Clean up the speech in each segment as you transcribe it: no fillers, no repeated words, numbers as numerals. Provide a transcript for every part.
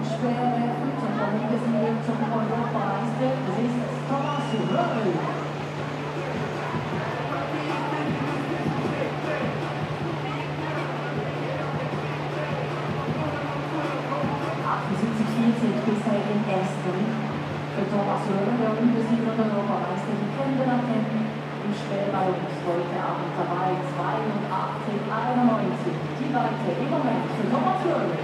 schwere Flugzeugsiegel zum Europameister. Das ist Thomas Röll. 48 bisher im ersten. Für Thomas Röll, der Olympiasieger und Europameister, die kennen wir noch im Schwerbalance heute Abend dabei. 82, 91. Die Weite im Moment für Thomas Röll.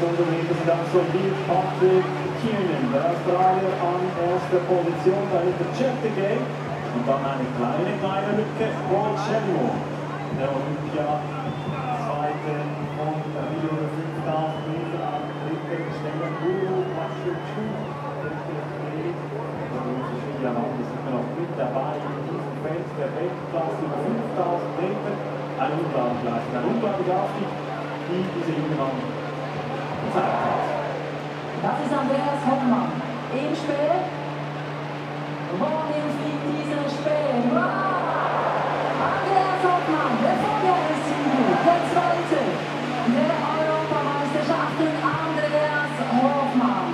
Meter sind absolviert. Patrick Kiernan, der Australier, an erster Position, dahinter Dritte. Und dann eine kleine Lücke, Smovie, der Olympia, zweite von Video über 5000 Meter an dritter Stelle, Patrick Kiernan. Das ist noch mit dabei in diesem Feld der Weltklasse über 5000 Meter. Ein unglaublicher Aufstieg, die diese junge Mann gezeigt hat. Das ist Andreas Hoffmann im Spiel. Wohin fliegt dieser Spiel? Andreas Hoffmann, der Vorjahressieger, der Zweite der Europameisterschaften. Andreas Hoffmann.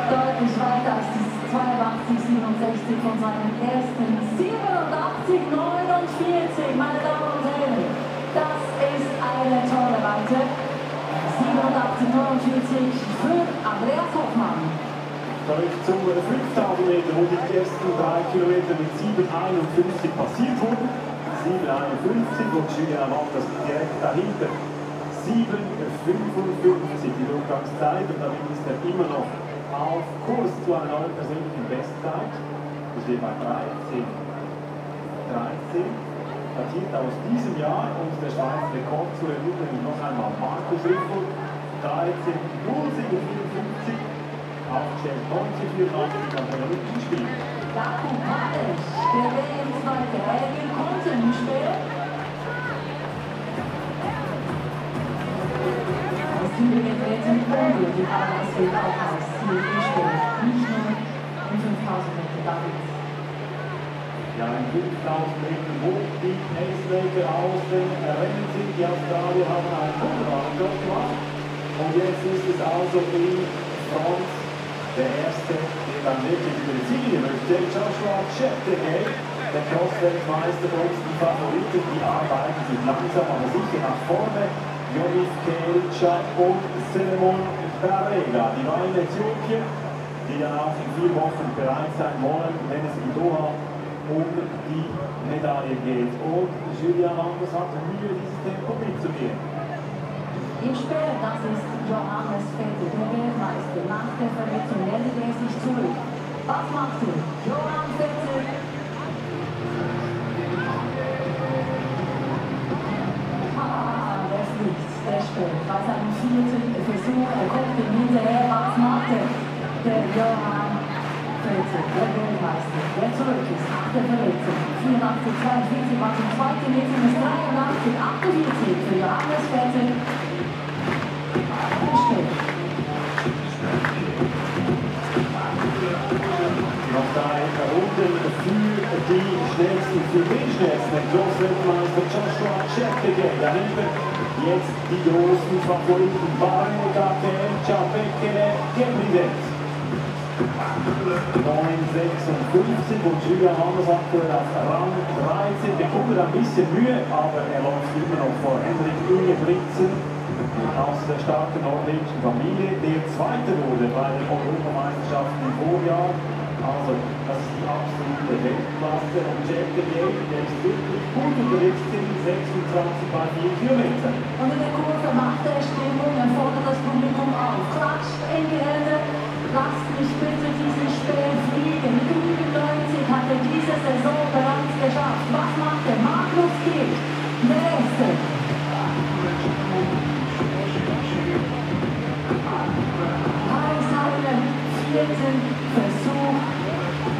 Deutlich weiter als die 82, 67 von seinem ersten. 87, 49, meine Damen und Herren. Das ist eine tolle Weite. 87, 49 für Andreas Hoffmann. Zurück zu 5000 Meter, wo die ersten 3 Kilometer mit 7,51 passiert wurden. 7,51 und Julien das direkt dahinter. 7,55 die Durchgangszeit und damit ist er immer noch auf Kurs zu einer neuen persönlichen Bestzeit. Wir stehen bei 13. Datiert aus diesem Jahr und der Schweizer Rekord zu ermitteln noch einmal Markus Riffel. 13,0754, aufgestellt 1994 nach der Rückenspiel. Jakub Hanisch, der WM-Zweite, er konnte im Spiel. Das Thüringer dreht sich unglücklich, aber es wird auch aus hier im Spiel. Nicht nur in 5000 Meter David. Ja, in 5000 Meter hoch die Pacemaker aus dem Rennen sind. Die Australier haben einen wunderbaren Job gemacht. Und jetzt ist es also in Front der Erste, der dann wirklich über die Ziele möchte. Joshua Dritte, der Cross-Weltmeister, und die Favoriten, die arbeiten sich langsam aber sicher nach vorne. Jonis Kelcha und Selemon Barrega, die beiden Äthiopier, die dann auch in 4 Wochen bereit sein wollen, wenn es in Doha um die Medaille geht. Und Julien Anders hat Mühe, dieses Tempo mitzugehen. Im Spiel, das ist Johannes Vetter, der Weltmeister. Nach der Verletzung meldet er sich zurück. Was macht er? Johann Vetter. Der fliegt, der spielt. Bei seinem 4. Versuch, er kommt ihm hinterher. Was macht er? Der Johann Vetter, der Weltmeister, der zurück ist nach der Verletzung. 84, 42, war zum 2. Meter bis 83, 48 für Johannes Vetter. Noch 3 Runden für die schnellsten, für den schnellsten Cross-Weltmeister Joshua Dritte. Dahinter jetzt die großen Favoriten Barrega, Kelcha, Bekele, Gebrident. 9,56 und Julien Anders aktuell auf Rang 13. Bekommt ein bisschen Mühe, aber er läuft immer noch vor Henrik Ingebrigtsen aus der starken norwegischen Familie, der Zweite wurde bei den Europameisterschaften im Vorjahr. Also, das ist die absolute Weltklasse. Und Dritte, der ist wirklich gut unterwegs, 26 bei 4 Kilometern. Und in der Kurve macht er Stimmung, er fordert das Publikum auf. Klatscht in die Hände, lasst mich bitte diesen Spiel fliegen. Mit 90 hat er diese Saison bereits geschafft. Was macht er? Magnus geht. Der Erste. Bei seinem 4. Versuch,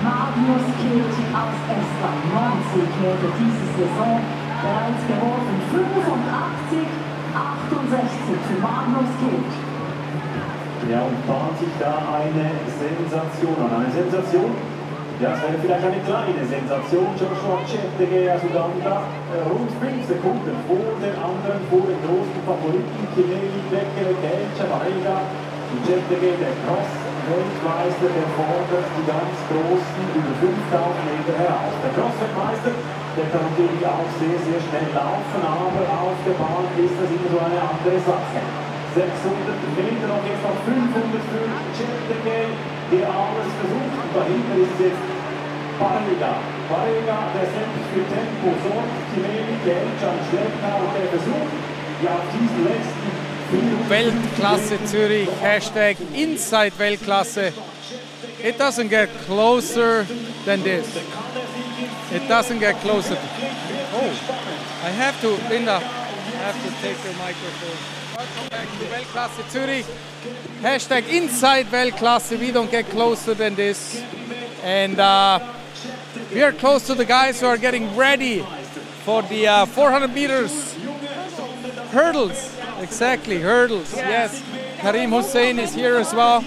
Magnus Kirt aus Estland. 90 Meter diese Saison bereits geworfen. 85, 68 für Magnus Kirt. Ja, und bahnt sich da eine Sensation an. Eine Sensation, Ja, es wäre vielleicht eine kleine Sensation. Joshua Cheptegei aus Uganda, rund 5 Sekunden vor den anderen, vor den großen Favoriten, Kimeli, Bekele, Kelcha, Varega. Und Cheptegei, der Cross-Weltmeister, der fordert die ganz Großen über 5000 Meter heraus. Der Cross-Weltmeister, der kann natürlich auch sehr, sehr schnell laufen, aber auf der Bahn ist das immer so eine andere Sache. 600 Meter, noch jetzt noch 500 für Cheptegei, der alles versucht. Und dahinter ist jetzt Varega. Varega, der selbst für Tempo sorgt, Kimeli, Kelcha und Schlepptau, und der versucht, ja, auf diesen letzten Weltklasse Zürich, Hashtag Inside Weltklasse. It doesn't get closer than this. It doesn't get closer. Oh, I have to, Linda, I have to take your microphone. Welcome back to Weltklasse Zürich. Hashtag Inside Weltklasse. We don't get closer than this. And we are close to the guys who are getting ready for the 400 meters hurdles. Exactly, hurdles, yes. Karim Hussein is here as well.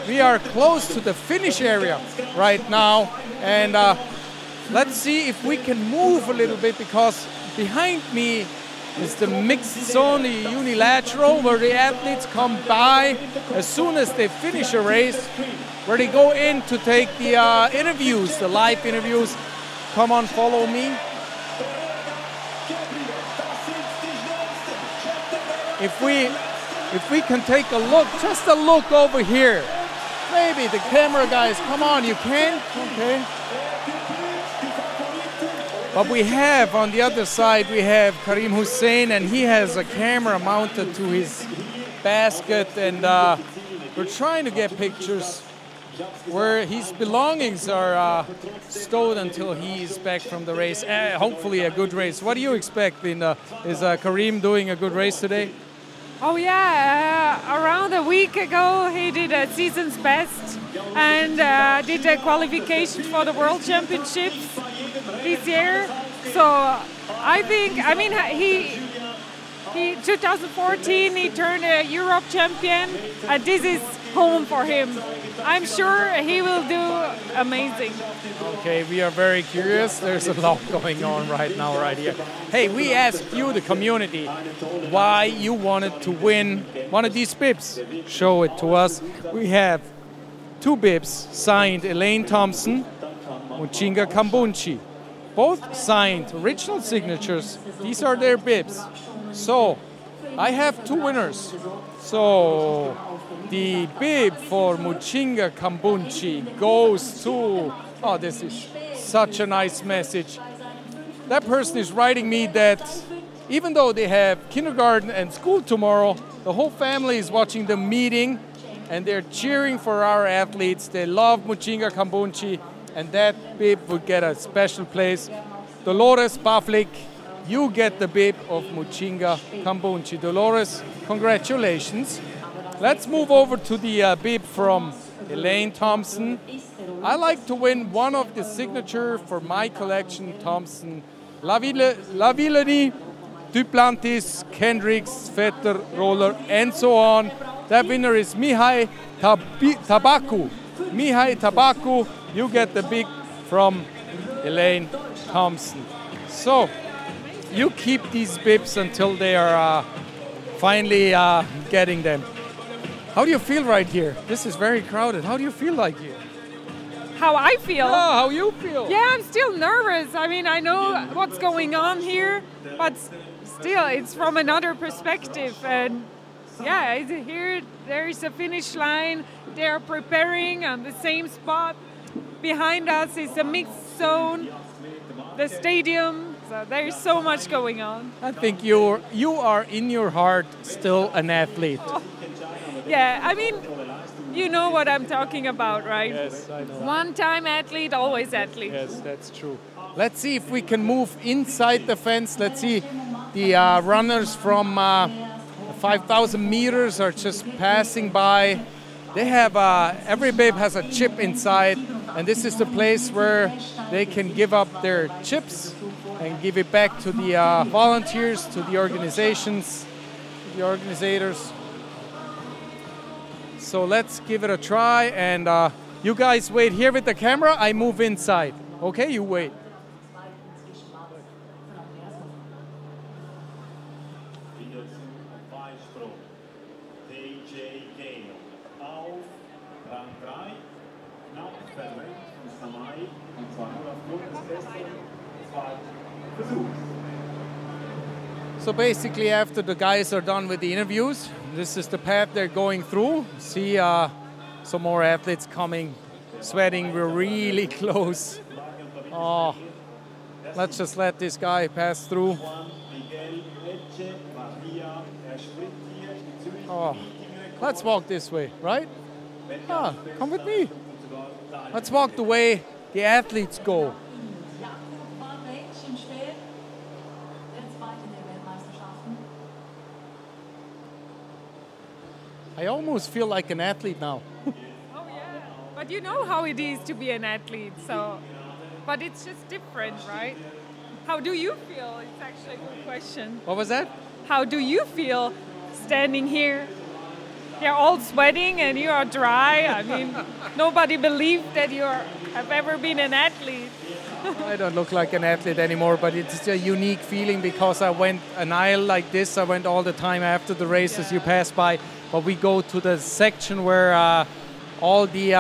We are close to the finish area right now. And let's see if we can move a little bit, because behind me is the mixed zone, the unilateral, where the athletes come by as soon as they finish a race, where they go in to take the interviews, the live interviews. Come on, follow me. If we can take a look, just a look over here. Maybe the camera guys, come on, you can? Okay. But we have, on the other side, we have Karim Hussein, and he has a camera mounted to his basket, and we're trying to get pictures where his belongings are stowed until he's back from the race. Hopefully a good race. What do you expect, Linda? Is Karim doing a good race today? Oh yeah, around a week ago he did a season's best and did a qualification for the World Championships this year. So I think, I mean, he 2014 he turned a Europe champion, and this is home for him. I'm sure he will do amazing. Okay, we are very curious. There's a lot going on right now, right here. Hey, we asked you, the community, why you wanted to win one of these bibs. Show it to us. We have 2 bibs signed Elaine Thompson, Muchinga Kambunchi. Both signed, original signatures. These are their bibs. So, I have 2 winners. So, the bib for Muchinga Kambunchi goes to, oh, this is such a nice message. That person is writing me that even though they have kindergarten and school tomorrow, the whole family is watching the meeting and they're cheering for our athletes. They love Muchinga Kambunchi, and that bib would get a special place. Dolores Pavlik, you get the bib of Muchinga Kambunchi. Dolores, congratulations. Let's move over to the bib from Elaine Thompson. I like to win one of the signature for my collection, Thompson, Lavillani, Duplantis, Kendricks, Vetter, Roller, and so on. That winner is Mihai Tabaku. Mihai Tabaku, you get the bib from Elaine Thompson. So, you keep these bibs until they are finally getting them. How do you feel right here? This is very crowded. How do you feel like here? How I feel? Yeah, how you feel? Yeah, I'm still nervous. I mean, I know what's going on here, but still, it's from another perspective. And yeah, here there is a finish line. They are preparing on the same spot. Behind us is a mixed zone, the stadium. So there's so much going on. I think you are in your heart still an athlete. Oh, yeah, I mean, you know what I'm talking about, right? Yes, I know. One-time athlete, always athlete. Yes, that's true. Let's see if we can move inside the fence. Let's see, the runners from 5,000 meters are just passing by. They have, every bib has a chip inside, and this is the place where they can give up their chips and give it back to the volunteers, to the organizations, to the organizers. So let's give it a try, and You guys wait here with the camera, I move inside. Okay, you wait. So basically after the guys are done with the interviews, this is the path they're going through. See some more athletes coming, sweating, we're really close. Oh, let's just let this guy pass through. Oh, let's walk this way, right? Ah, come with me. Let's walk the way the athletes go. I almost feel like an athlete now. Oh yeah, but you know how it is to be an athlete, so, but it's just different, right? How do you feel? It's actually a good question. What was that? How do you feel standing here? You're all sweating and you are dry. I mean, nobody believed that you have ever been an athlete. I don't look like an athlete anymore, but it's a unique feeling because I went an aisle like this. I went all the time after the races you pass by. But we go to the section where all the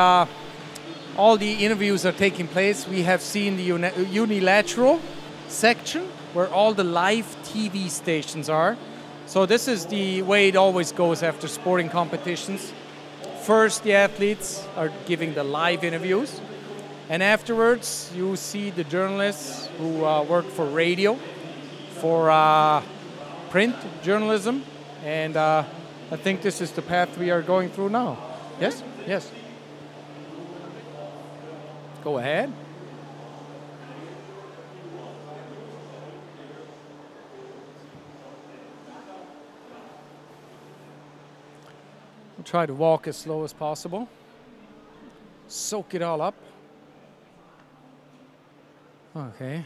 interviews are taking place. We have seen the unilateral section where all the live TV stations are. So this is the way it always goes after sporting competitions. First, the athletes are giving the live interviews. And afterwards, you see the journalists who work for radio, for print journalism. And I think this is the path we are going through now. Yes? Yes. Go ahead. We'll try to walk as slow as possible. Soak it all up. Okay.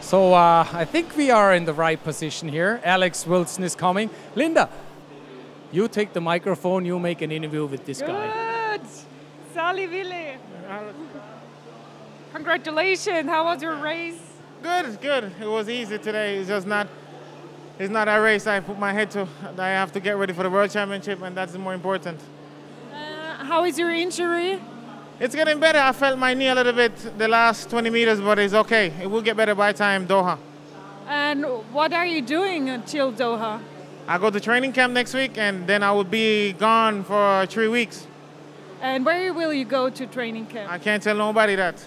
So I think we are in the right position here. Alex Wilson is coming. Linda, you take the microphone, you make an interview with this guy. Good. Sally Ville. Congratulations. How was your race? Good, good. It was easy today. It's just not a race I put my head to. I have to get ready for the World Championship, and that's more important. How is your injury? It's getting better. I felt my knee a little bit the last 20 meters, but it's okay. It will get better by time Doha. And what are you doing until Doha? I go to training camp next week, and then I will be gone for 3 weeks. And where will you go to training camp? I can't tell nobody that.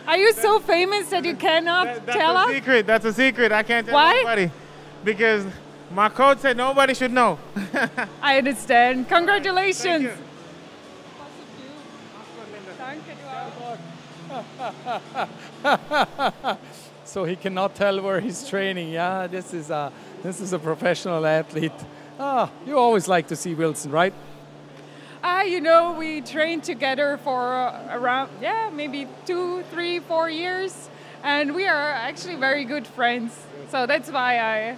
Are you so famous that you cannot tell us? That's a secret. That's a secret. I can't tell Why? nobody. Because my coach said nobody should know. I understand. Congratulations. Thank you. So he cannot tell where he's training. Yeah, this is a professional athlete. You always like to see Wilson, right? You know, we trained together for around, maybe 2, 3, 4 years. And we are actually very good friends. So that's why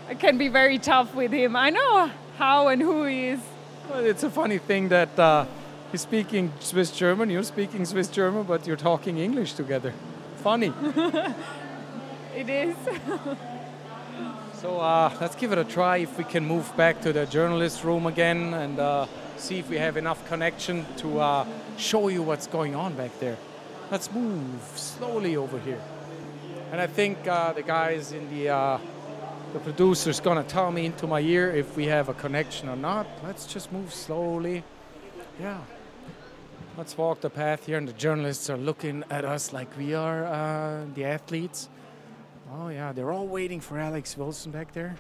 it can be very tough with him. I know how and who he is. Well, it's a funny thing that he's speaking Swiss German, you're speaking Swiss German, but you're talking English together. Funny. It is. So let's give it a try if we can move back to the journalist room again and see if we have enough connection to show you what's going on back there. Let's move slowly over here. And I think the guys in the producer's gonna tell me into my ear if we have a connection or not. Let's just move slowly. Yeah. Let's walk the path here, and the journalists are looking at us like we are the athletes. Oh yeah, they're all waiting for Alex Wilson back there.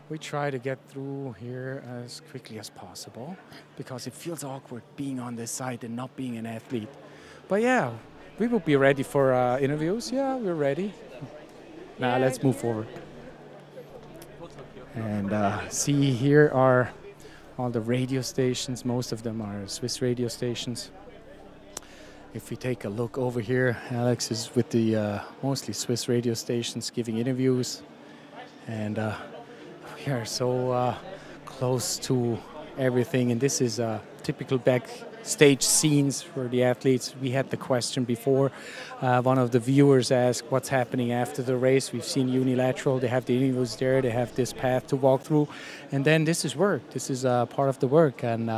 We try to get through here as quickly as possible because it feels awkward being on this side and not being an athlete. But yeah, we will be ready for interviews. Yeah, we're ready. Now let's move forward. And see, here are all the radio stations. Most of them are Swiss radio stations. If we take a look over here, Alex is with the mostly Swiss radio stations giving interviews. And we are so close to everything. And this is typical backstage scenes for the athletes. We had the question before. One of the viewers asked what's happening after the race. We've seen unilateral. They have the interviews there. They have this path to walk through. And then this is work. This is part of the work. And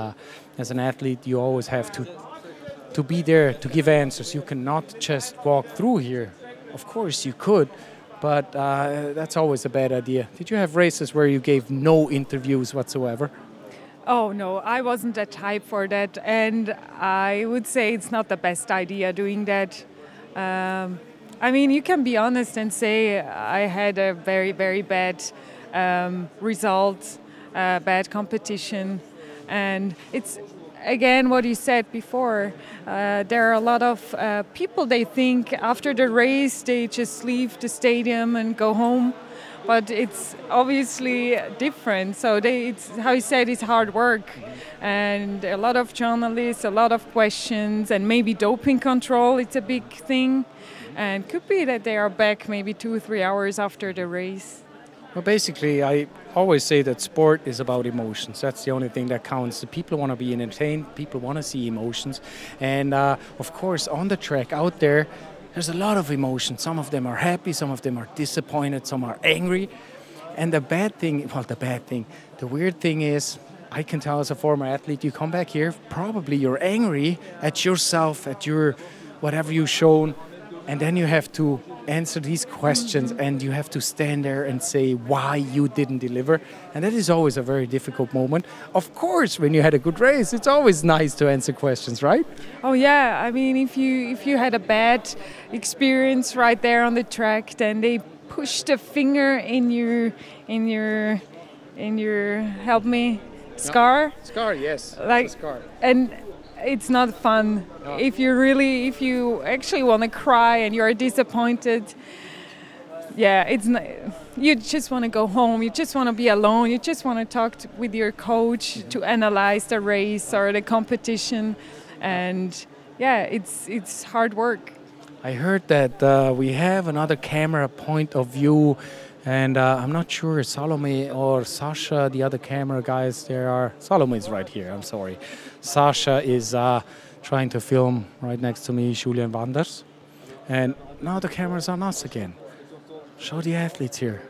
as an athlete, you always have to be there to give answers. You cannot just walk through here. Of course you could, but that's always a bad idea. Did you have races where you gave no interviews whatsoever? Oh no, I wasn't the type for that, and I would say it's not the best idea doing that. I mean, you can be honest and say I had a very, very bad result, bad competition, and it's again what you said before. There are a lot of people, they think after the race they just leave the stadium and go home. But it's obviously different. So it's, how you said, it's hard work. And a lot of journalists, a lot of questions, and maybe doping control, it's a big thing. And could be that they are back maybe 2 or 3 hours after the race. Well, basically, I always say that sport is about emotions. That's the only thing that counts. The people want to be entertained, people want to see emotions. And of course, on the track out there, there's a lot of emotions. Some of them are happy, some of them are disappointed, some are angry. And the weird thing is, I can tell as a former athlete, you come back here, probably you're angry at yourself, at your whatever you've shown, and then you have to answer these questions and you have to stand there and say why you didn't deliver. And that is always a very difficult moment. Of course, when you had a good race, it's always nice to answer questions, right? Oh yeah, I mean, if you had a bad experience right there on the track, then they push the finger in your help me scar. Scar, yes. Like scar. And it's not fun. No. If you actually want to cry and you're disappointed, yeah, it's not, you just want to go home. You just want to be alone. You just want to talk with your coach to analyze the race or the competition, and yeah, it's hard work. I heard that we have another camera point of view, and I'm not sure Salome or Sasha, the other camera guys, Salome is right here, I'm sorry. Sasha is trying to film right next to me, Julian Wanders. And now the camera's on us again. Show the athletes here.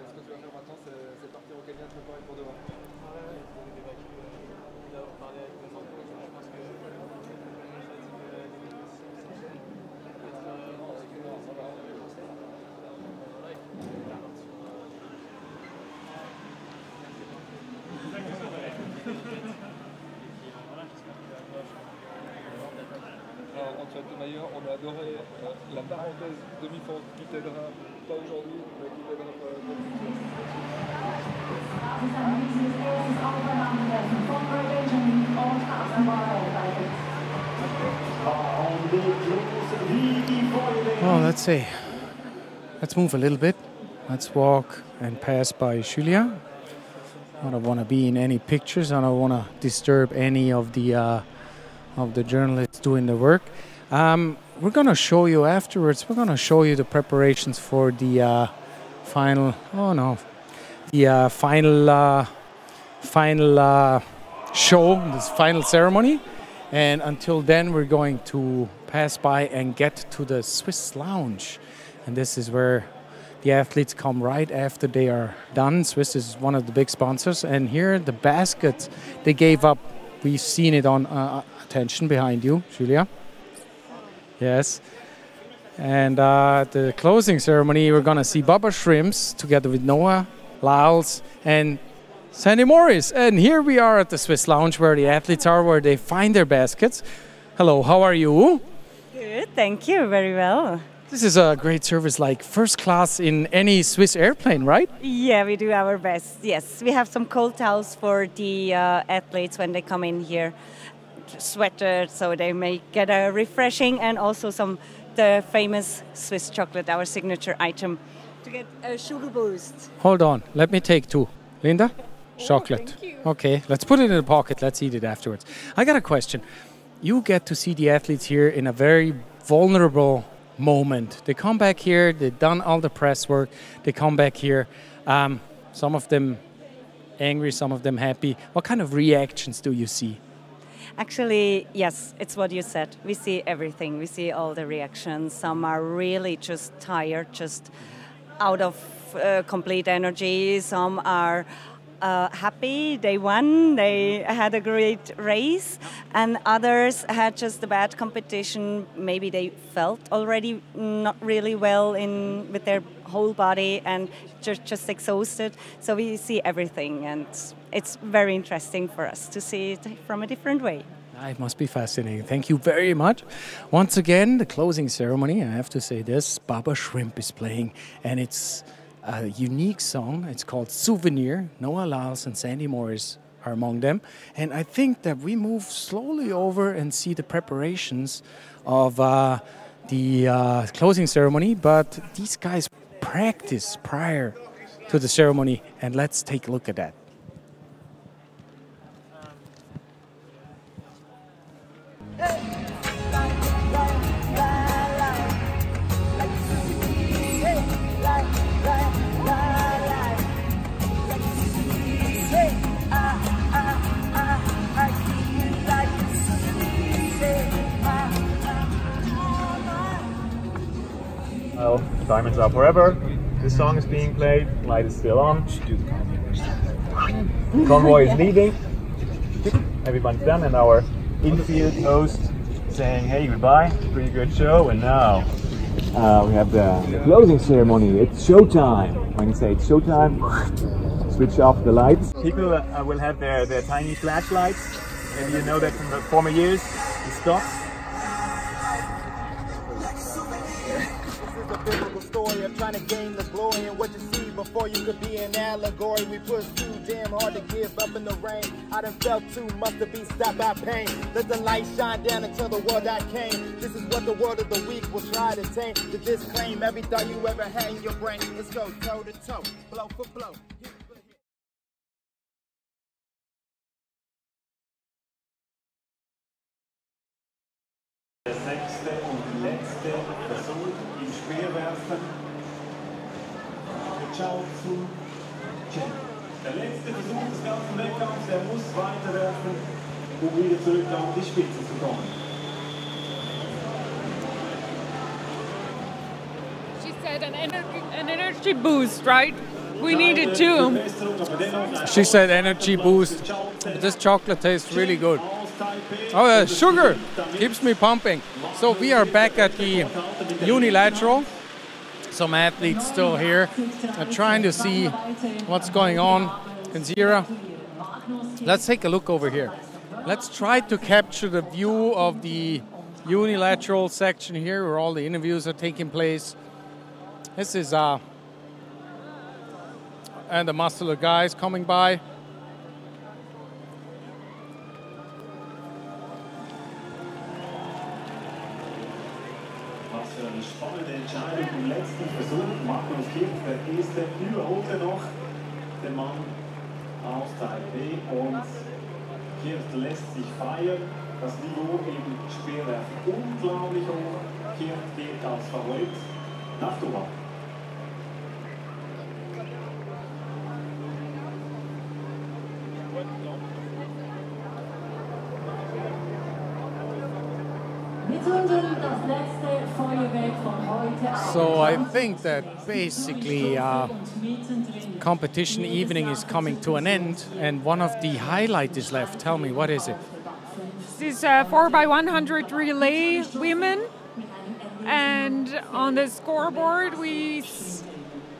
On a adoré la parenthèse demi-fente qui t'aidera pas aujourd'hui, mais qui t'aidera pour Oh, let's see. Let's move a little bit. Let's walk and pass by Julia. I don't want to be in any pictures. I don't want to disturb any of the journalists doing the work. We're going to show you afterwards, we're going to show you the preparations for the final, the final show, this final ceremony. And until then, we're going to pass by and get to the Swiss Lounge. And this is where the athletes come right after they are done. Swiss is one of the big sponsors. And here, the basket they gave up, we've seen it on attention behind you, Julia. Yes. And the closing ceremony, we're going to see Baba Shrimps together with Noah, Lyles, and Sandy Morris. And here we are at the Swiss Lounge where the athletes are, where they find their baskets. Hello, how are you? Good, thank you, very well. This is a great service, like first class in any Swiss airplane, right? Yeah, we do our best, yes. We have some cold towels for the athletes when they come in here, sweaters, so they may get a refreshing, and also the famous Swiss chocolate, our signature item, to get a sugar boost. Hold on, let me take two. Linda? Chocolate. Thank you. Okay, let's put it in the pocket. Let's eat it afterwards. I got a question. You get to see the athletes here in a very vulnerable moment. They come back here, they've done all the press work, they come back here. Some of them angry, some of them happy. What kind of reactions do you see? Actually, yes, it's what you said. We see everything. We see all the reactions. Some are really just tired, just out of complete energy. Some are happy, they won, they had a great race, and others had just a bad competition. Maybe they felt already not really well with their whole body and just exhausted. So we see everything, and it's very interesting for us to see it from a different way. It must be fascinating. Thank you very much. Once again, the closing ceremony, I have to say this, Baba Shrimp is playing, and it's a unique song. It's called Souvenir. Noah Lyles and Sandy Morris are among them. And I think that we move slowly over and see the preparations of the closing ceremony. But these guys practice prior to the ceremony. And let's take a look at that. Well, diamonds are forever. The song is being played, light is still on. The convoy is leaving. Everyone's done, and our infield host saying, hey, goodbye, pretty good show. And now we have the closing ceremony. It's showtime. When you say it's showtime, switch off the lights. People will have their tiny flashlights. Maybe you know that from the former years, the stocks. Biblical story of trying to gain the glory and what you see before you could be an allegory. We push too damn hard to give up in the rain. I done felt too much to be stopped by pain. Let the light shine down into the world I came. This is what the word of the week will try to tame. To disclaim every thought you ever had in your brain. Let's go toe to toe, blow for blow. Der sechste und letzte Versuch im Speerwerfen. Ciao zu Chen. Der letzte Versuch des ganzen Wettkampfs, er muss weiterwerfen, um wieder zurück auf die Spitze zu kommen. She said an energy boost, right? We need it too. She said energy boost. But this chocolate tastes really good. Oh, the sugar keeps me pumping. So we are back at the unilateral. Some athletes still here are trying to see what's going on in Zira. Let's take a look over here. Let's try to capture the view of the unilateral section here where all the interviews are taking place. This is and the muscular guys coming by. Was für eine spannende Entscheidung im letzten Versuch. Magnus Kirch, der erste, überholte noch den Mann aus Taipei, und Kirch lässt sich feiern. Das Niveau im Speerwerfen unglaublich hoch. Kirch geht als Favorit nach Dubai. So I think that basically competition evening is coming to an end, and one of the highlights is left. Tell me, what is it? This is 4x100 relay women, and on the scoreboard we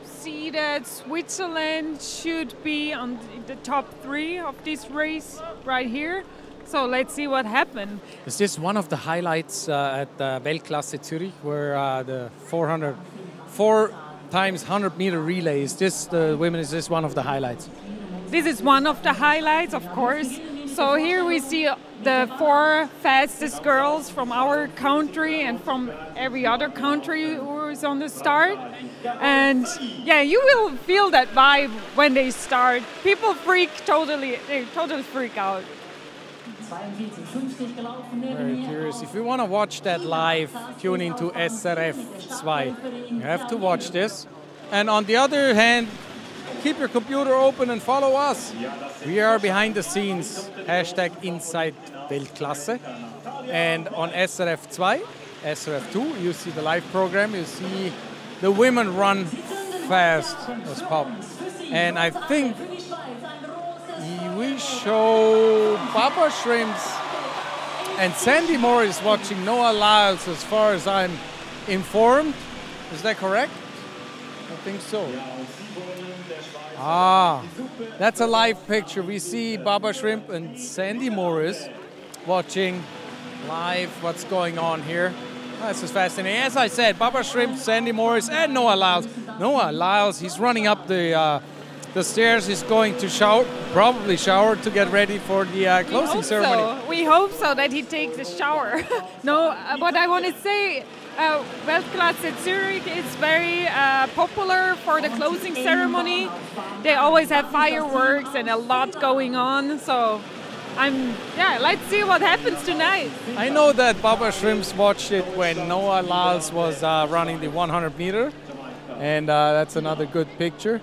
see that Switzerland should be on the top 3 of this race right here. So let's see what happened. Is this one of the highlights at Weltklasse Zürich, where the 4 times 100 meter relay, is this the women, is this one of the highlights? This is one of the highlights, of course. So here we see the 4 fastest girls from our country and from every other country who is on the start. And yeah, you will feel that vibe when they start. People totally freak out. Very curious. If you want to watch that live, tune into SRF 2. You have to watch this. And on the other hand, keep your computer open and follow us. We are behind the scenes, #Inside Weltklasse. And on SRF 2, SRF 2, you see the live program, you see the women run fast as pop. And I think we show Baba Shrimps and Sandy Moore is watching Noah Lyles, as far as I'm informed. Is that correct? I think so. Ah, that's a live picture. We see Baba Shrimp and Sandy Morris watching live what's going on here. Oh, this is fascinating. As I said, Baba Shrimp, Sandy Morris, and Noah Lyles. Noah Lyles, he's running up the stairs. He's going to shower, probably shower, to get ready for the closing ceremony. So. We hope so that he takes a shower. No, what I want to say, Weltklasse Zürich is very popular for the closing ceremony. They always have fireworks and a lot going on. So let's see what happens tonight. I know that Baba Shrimps watched it when Noah Lyles was running the 100 meter, and that's another good picture.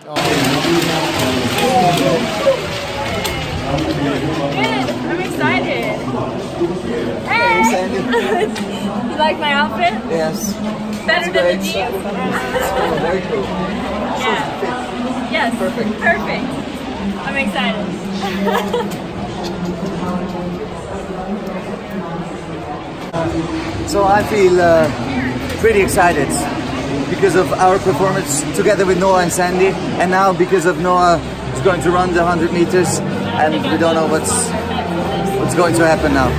Good. I'm excited. Hey! You like my outfit? Yes. Better than the jeans? Oh, very cool. Yeah. Yes. Perfect. Perfect. I'm excited. So I feel pretty excited because of our performance together with Noah and Sandy, and now because of Noah is going to run the 100 meters, and we don't know what's going to happen now.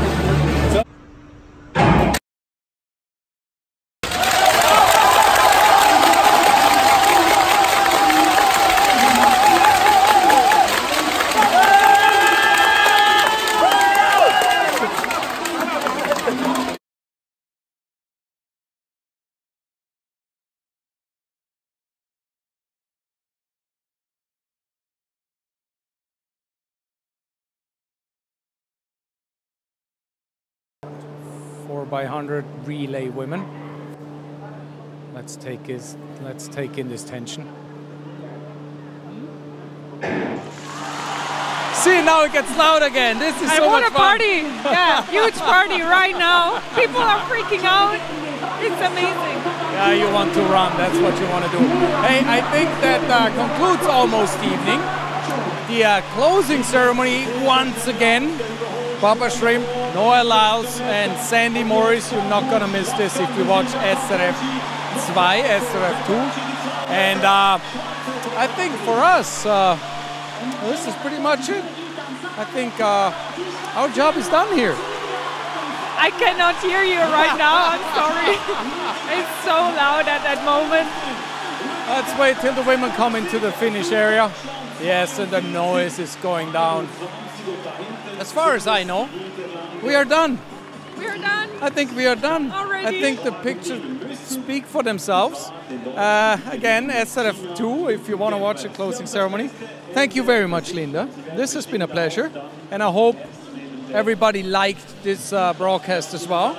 By 100 relay women. Let's take in this tension. See, now it gets loud again. This is so much fun. I want a party. Yeah, huge party right now. People are freaking out. It's amazing. Yeah, you want to run. That's what you want to do. Hey, I think that concludes almost evening. The closing ceremony once again. Baba Shrimp, Noah Lyles, and Sandy Morris. You're not gonna miss this if you watch SRF 2, SRF 2. And I think for us, this is pretty much it. I think our job is done here. I cannot hear you right now, I'm sorry. It's so loud at that moment. Let's wait till the women come into the finish area. Yes, and the noise is going down. As far as I know, we are done. We are done? I think we are done. Already? I think the pictures speak for themselves. Again, SRF 2, if you want to watch the closing ceremony. Thank you very much, Linda. This has been a pleasure. And I hope everybody liked this broadcast as well.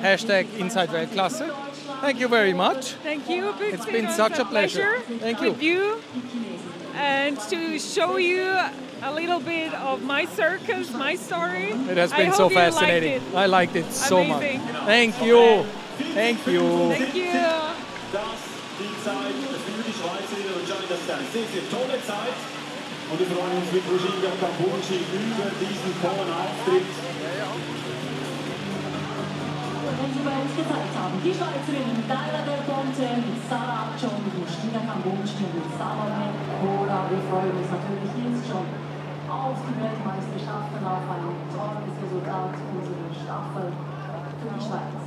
#Inside Weltklasse. Thank you very much. Thank you. It's been such a pleasure. Thank you. With you. And to show you a little bit of my circus, my story. It has been so fascinating. I liked it so much. Thank you. Thank you. Thank you. Das die Zeit für die Schweizerinnen und Schweizer. Das ist eine sehr, sehr tolle Zeit. Und wir freuen uns mit Roginga Campucci über diesen tollen Auftritt. Wenn Sie bei uns gezeigt haben, die Schweizerinnen Daira Del Ponte mit Sarah Accio, mit Roginga Campucci und mit Salome Cora. Wir freuen uns natürlich jetzt schon auf die Weltmeisterschaften, auf ein tolles Resultat unserer Staffel für die Schweiz.